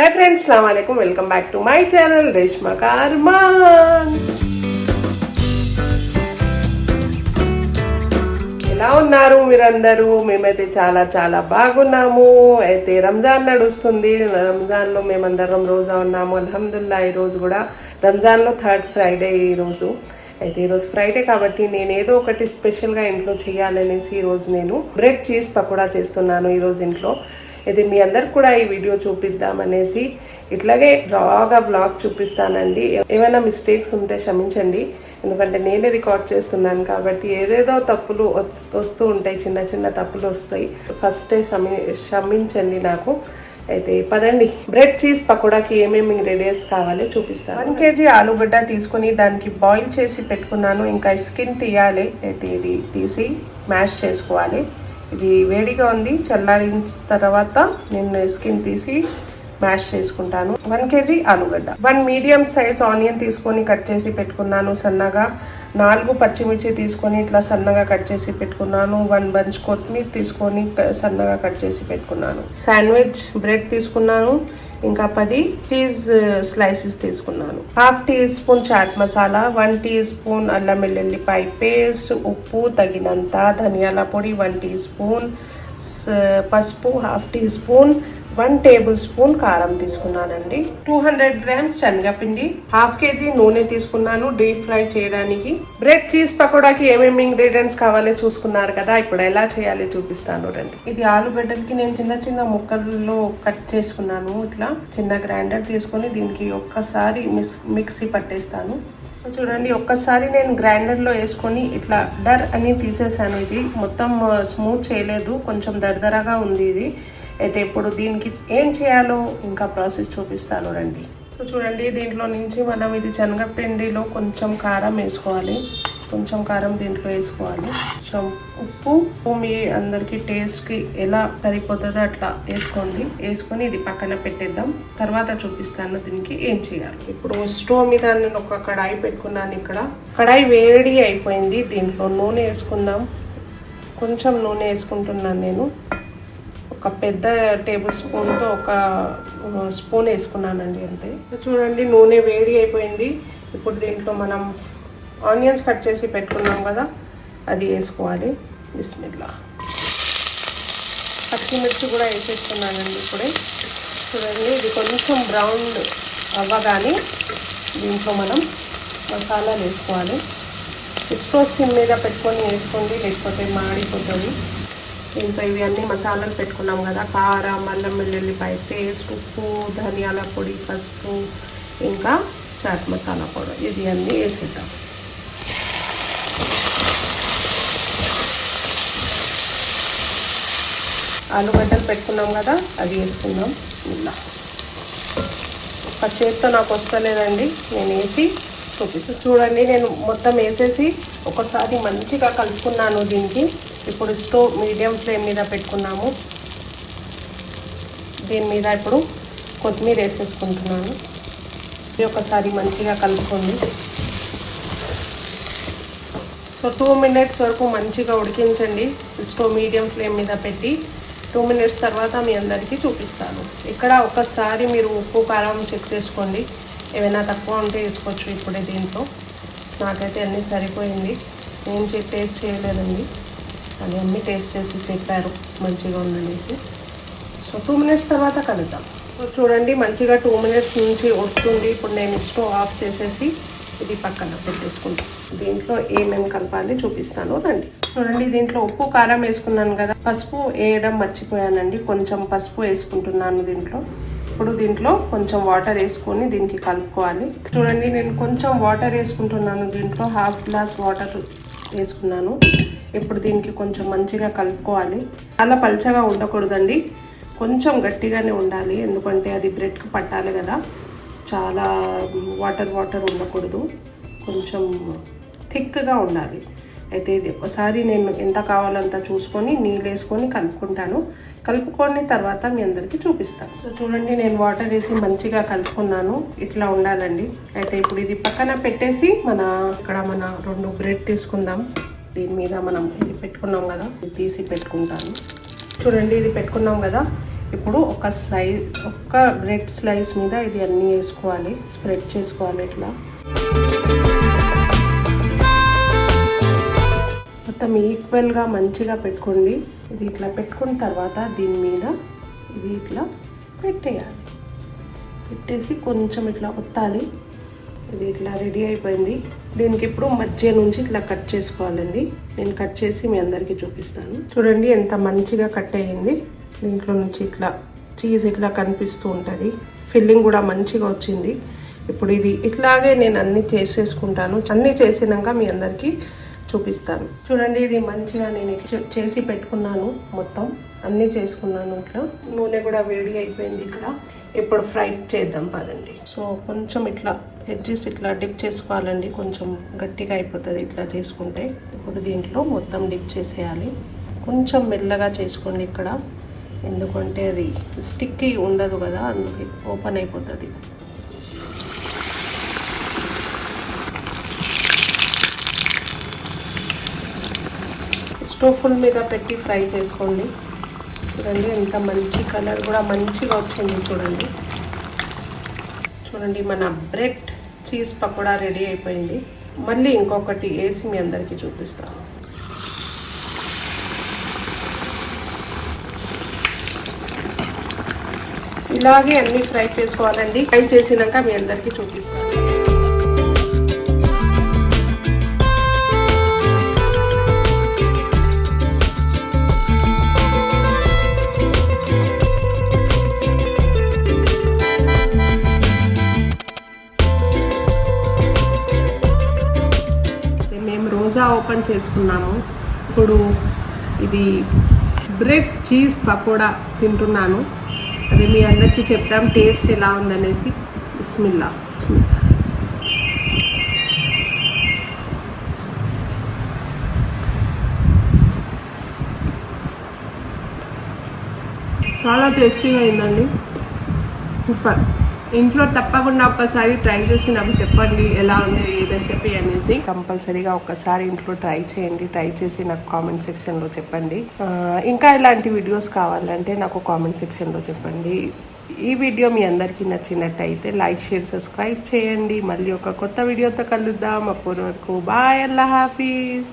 हाय friends, अस्सलाम वालेकुम। Welcome back to my channel Reshma का अरमान। ఎలా ఉన్నారు మీరందరూ? మేమైతే చాలా చాలా బాగున్నాము. అయితే రంజాన్ నడుస్తుంది. రంజాన్ లో మేమందరం రోజా ఉన్నాము అల్హమ్దులిల్లాహ్. ఈ రోజు కూడా రంజాన్ లో థర్డ్ ఫ్రైడే ఈ రోజు. అయితే ఈరోజు ఫ్రైడే కాబట్టి నేను ఏదో ఒకటి స్పెషల్గా ఇంట్లో చేయాలనేసి ఈరోజు నేను బ్రెడ్ చీజ్ పకోడా చేస్తున్నాను ఈరోజు ఇంట్లో. ఇది మీ అందరికి కూడా ఈ వీడియో చూపిద్దామనేసి ఇట్లాగే రాగా బ్లాగ్ చూపిస్తానండి. ఏమైనా మిస్టేక్స్ ఉంటే క్షమించండి, ఎందుకంటే నేనే రికార్డ్ చేస్తున్నాను కాబట్టి ఏదేదో తప్పులు వస్తూ ఉంటాయి, చిన్న చిన్న తప్పులు వస్తాయి. ఫస్ట్ క్షమించండి నాకు. అయితే పదండి, బ్రెడ్ చీజ్ పకోడాకి ఏమేమి ఇంగ్రీడియంట్స్ కావాలో చూపిస్తాను. 1 kg ఆలుగడ్డ తీసుకొని దానికి బాయిల్ చేసి పెట్టుకున్నాను. ఇంకా స్కిన్ తీయాలి. అయితే ఇది తీసి మ్యాష్ చేసుకోవాలి. ఇది వేడిగా ఉంది, చల్లారిన తర్వాత నేను స్కిన్ తీసి మ్యాష్ చేసుకుంటాను. 1 kg ఆలుగడ్డ, 1 మీడియం సైజ్ ఆనియన్ తీసుకొని కట్ చేసి పెట్టుకున్నాను సన్నగా. 4 పచ్చిమిర్చి తీసుకొని ఇట్లా సన్నగా కట్ చేసి పెట్టుకున్నాను. 1 బంచ్ కొత్తిమీర తీసుకొని సన్నగా కట్ చేసి పెట్టుకున్నాను. శాండ్విచ్ బ్రెడ్ తీసుకున్నాను. ఇంకా 10 చీజ్ స్లైసెస్ తీసుకున్నాను. 1/2 teaspoon chaat masala, 1 teaspoon అల్లం వెల్లుల్లిపాయ పేస్ట్, ఉప్పు తగినంత, ధనియాల పొడి 1 టీ స్పూన్, పసుపు 1/2 టీ స్పూన్, 1 టేబుల్ స్పూన్ కారం తీసుకున్నానండి. 200 గ్రామ్స్ శనగపిండి, 1/2 kg నూనె తీసుకున్నాను డీప్ ఫ్రై చేయడానికి. బ్రెడ్ చీజ్ పకోడాకి ఏమేమి ఇంగ్రీడియంట్స్ కావాలో చూసుకున్నారు కదా, ఇప్పుడు ఎలా చేయాలో చూపిస్తాను రండి. ఇది ఆలుగడ్డలకి నేను చిన్న చిన్న ముక్కల్లో కట్ చేసుకున్నాను. ఇట్లా చిన్న గ్రైండర్ తీసుకొని దీనికి ఒక్కసారి మిక్సీ పట్టేస్తాను. చూడండి, ఒక్కసారి నేను గ్రైండర్లో వేసుకొని ఇట్లా డర్ అని తీసేసాను. ఇది మొత్తం స్మూత్ చేయలేదు, కొంచెం దరదరగా ఉంది ఇది. అయితే ఇప్పుడు దీనికి ఏం చేయాలో ఇంకా ప్రాసెస్ చూపిస్తాను రండి. చూడండి, దీంట్లో నుంచి మనం ఇది శనగపిండిలో కొంచెం కారం వేసుకోవాలి. కొంచెం కారం దీంట్లో వేసుకోవాలి. కొంచెం ఉప్పు మీ అందరికి టేస్ట్కి ఎలా సరిపోతుందో అట్లా వేసుకోండి. వేసుకొని ఇది పక్కన పెట్టేద్దాం, తర్వాత చూపిస్తాను దీనికి ఏం చేయాలి. ఇప్పుడు స్టవ్ మీద నేను ఒక కడాయి పెట్టుకున్నాను. ఇక్కడ కడాయి వేడి అయిపోయింది. దీంట్లో నూనె వేసుకుందాం. కొంచెం నూనె వేసుకుంటున్నాను నేను. ఒక పెద్ద టేబుల్ స్పూన్తో ఒక స్పూన్ వేసుకున్నానండి అంతే. చూడండి, నూనె వేడి అయిపోయింది. ఇప్పుడు దీంట్లో మనం ఆనియన్స్ కట్ చేసి పెట్టుకున్నాం కదా, అది వేసుకోవాలి. బిస్మిల్లా. పచ్చిమిర్చి కూడా వేసేసుకున్నానండి ఇప్పుడే. చూడండి, ఇది కొంచెం బ్రౌన్ అవ్వగానే దీంట్లో మనం మసాలాలు వేసుకోవాలి. స్టవ్ సిమ్ మీద పెట్టుకొని వేసుకోండి, లేకపోతే మాడిపోతుంది. దీంట్లో ఇవి అన్ని మసాలాలు పెట్టుకున్నాం కదా, కారం, అల్లం వెల్లుల్లిపాయ పేస్ట్, ఉప్పు, ధనియాల పొడి, పసుపు, ఇంకా చాట్ మసాలా పౌడర్, ఇది అన్నీ వేసేద్దాం. ఆలుగడ్డలు పెట్టుకున్నాం కదా, అది వేసుకుందాం. ఇలా ఒక చేత్తో నాకు వస్తలేదండి, నేను వేసి చూపిస్తాను. చూడండి, నేను మొత్తం వేసేసి ఒకసారి మంచిగా కలుపుకున్నాను దీనికి. ఇప్పుడు స్టవ్ మీడియం ఫ్లేమ్ మీద పెట్టుకున్నాము. దీని మీద ఇప్పుడు కొత్తిమీర వేసేసుకుంటున్నాను. ఇది ఒకసారి మంచిగా కలుపుకోండి. సో 2 మినిట్స్ వరకు మంచిగా ఉడికించండి. స్టవ్ మీడియం ఫ్లేమ్ మీద పెట్టి 2 మినిట్స్ తర్వాత మీ అందరికీ చూపిస్తాను. ఇక్కడ ఒకసారి మీరు ఉప్పు కారం చెక్ చేసుకోండి. ఏమైనా తక్కువ ఉంటే వేసుకోవచ్చు. ఇప్పుడే దీంట్లో నాకైతే అన్నీ సరిపోయింది. నేను టేస్ట్ చేయలేదండి, అది అన్నీ టేస్ట్ చేసి చెప్పారు మంచిగా ఉందనేసి. సో 2 మినిట్స్ తర్వాత కలుద్దాం. సో చూడండి, మంచిగా 2 మినిట్స్ నుంచి ఉడుకుతుంది. ఇప్పుడు నేను స్టవ్ ఆఫ్ చేసేసి ఇది పక్కన పెట్టేసుకుంటాను. దీంట్లో ఏమేమి కలపాలి చూపిస్తాను రండి. చూడండి, దీంట్లో ఉప్పు కారం వేసుకున్నాను కదా, పసుపు వేయడం మర్చిపోయానండి. కొంచెం పసుపు వేసుకుంటున్నాను దీంట్లో. ఇప్పుడు దీంట్లో కొంచెం వాటర్ వేసుకొని దీనికి కలుపుకోవాలి. చూడండి, నేను కొంచెం వాటర్ వేసుకుంటున్నాను. దీంట్లో 1/2 గ్లాస్ వాటర్ వేసుకున్నాను. ఇప్పుడు దీనికి కొంచెం మంచిగా కలుపుకోవాలి. చాలా పల్చగా ఉండకూడదండి, కొంచెం గట్టిగానే ఉండాలి, ఎందుకంటే అది బ్రెడ్కి పట్టాలి కదా. చాలా వాటర్ ఉండకూడదు, కొంచెం థిక్గా ఉండాలి. అయితే ఇది ఒకసారి నేను ఎంత కావాలంత చూసుకొని నీళ్ళు వేసుకొని కలుపుకుంటాను. కలుపుకొని తర్వాత మీ అందరికీ చూపిస్తాను. సో చూడండి, నేను వాటర్ వేసి మంచిగా కలుపుకున్నాను. ఇట్లా ఉండాలండి. అయితే ఇప్పుడు ఇది పక్కన పెట్టేసి ఇక్కడ 2 బ్రెడ్ తీసుకుందాం. దీని మీద మనం ఇది పెట్టుకున్నాం కదా, ఇది తీసి పెట్టుకుంటాను. చూడండి, ఇది పెట్టుకున్నాం కదా, ఇప్పుడు ఒక్క బ్రెడ్ స్లైస్ మీద ఇది అన్నీ వేసుకోవాలి, స్ప్రెడ్ చేసుకోవాలి ఇట్లా మొత్తం ఈక్వల్గా మంచిగా పెట్టుకోండి. ఇది ఇట్లా పెట్టుకున్న తర్వాత దీని మీద ఇది ఇట్లా పెట్టేయాలి. పెట్టేసి కొంచెం ఇట్లా ఒత్తాలి. ఇది ఇట్లా రెడీ అయిపోయింది. దీనికి ఇప్పుడు మధ్య నుంచి ఇట్లా కట్ చేసుకోవాలండి. నేను కట్ చేసి మీ అందరికీ చూపిస్తాను. చూడండి ఎంత మంచిగా కట్ అయ్యింది. దీంట్లో నుంచి ఇట్లా చీజ్ ఇట్లా కనిపిస్తూ ఉంటుంది. ఫిల్లింగ్ కూడా మంచిగా వచ్చింది. ఇప్పుడు ఇది ఇట్లాగే నేను అన్నీ చేసేసుకుంటాను. అన్నీ చేసినాక మీ అందరికీ చూపిస్తాను. చూడండి ఇది మంచిగా నేను ఇట్లా చేసి పెట్టుకున్నాను. మొత్తం అన్నీ చేసుకున్నాను. ఇట్లా నూనె కూడా వేడి అయిపోయింది. ఇక్కడ ఇప్పుడు ఫ్రై చేద్దాం పదండి. సో కొంచెం ఇట్లా ఎడ్జెస్ ఇట్లా డిప్ చేసుకోవాలండి. కొంచెం గట్టిగా అయిపోతుంది ఇట్లా చేసుకుంటే. ఇప్పుడు దీంట్లో మొత్తం డిప్ చేసేయాలి. కొంచెం మెల్లగా చేసుకోండి ఇక్కడ, ఎందుకంటే అది స్టిక్కీ ఉండదు కదా, అందుకే ఓపెన్ అయిపోతుంది. స్టవ్ ఫుల్ మీద పెట్టి ఫ్రై చేసుకోండి. చూడండి ఎంత మంచి కలర్ కూడా మంచిగా వచ్చింది. చూడండి మన బ్రెడ్ చీజ్ పకోడా రెడీ అయిపోయింది. మళ్ళీ ఇంకొకటి వేసి మీ అందరికీ చూపిస్తాను. ఇలాగే అన్ని ఫ్రై చేసుకోవాలండి. ఫ్రై చేసినాక మీ అందరికీ చూపిస్తాను. రోజా ఓపెన్ చేసుకున్నాము. ఇప్పుడు ఇది బ్రెడ్ చీజ్ పకోడా తింటున్నాను. అది మీ అందరికీ చెప్తాం టేస్ట్ ఎలా ఉందనేసి. బిస్మిల్లా. చాలా టేస్టీగా అయిందండి. సూపర్. ఇంట్లో తప్పకుండా ఒక్కసారి ట్రై చేసి నాకు చెప్పండి ఎలా ఉంది ఈ రెసిపీ అనేసి. కంపల్సరీగా ఒక్కసారి ఇంట్లో ట్రై చేయండి. ట్రై చేసి నాకు కామెంట్ సెక్షన్లో చెప్పండి. ఇంకా ఇలాంటి వీడియోస్ కావాలంటే నాకు కామెంట్ సెక్షన్లో చెప్పండి. ఈ వీడియో మీ అందరికీ నచ్చినట్టయితే లైక్, షేర్, సబ్స్క్రైబ్ చేయండి. మళ్ళీ ఒక కొత్త వీడియోతో కలుద్దాం. అప్పటి వరకు బాయ్, అల్లా హాఫీజ్.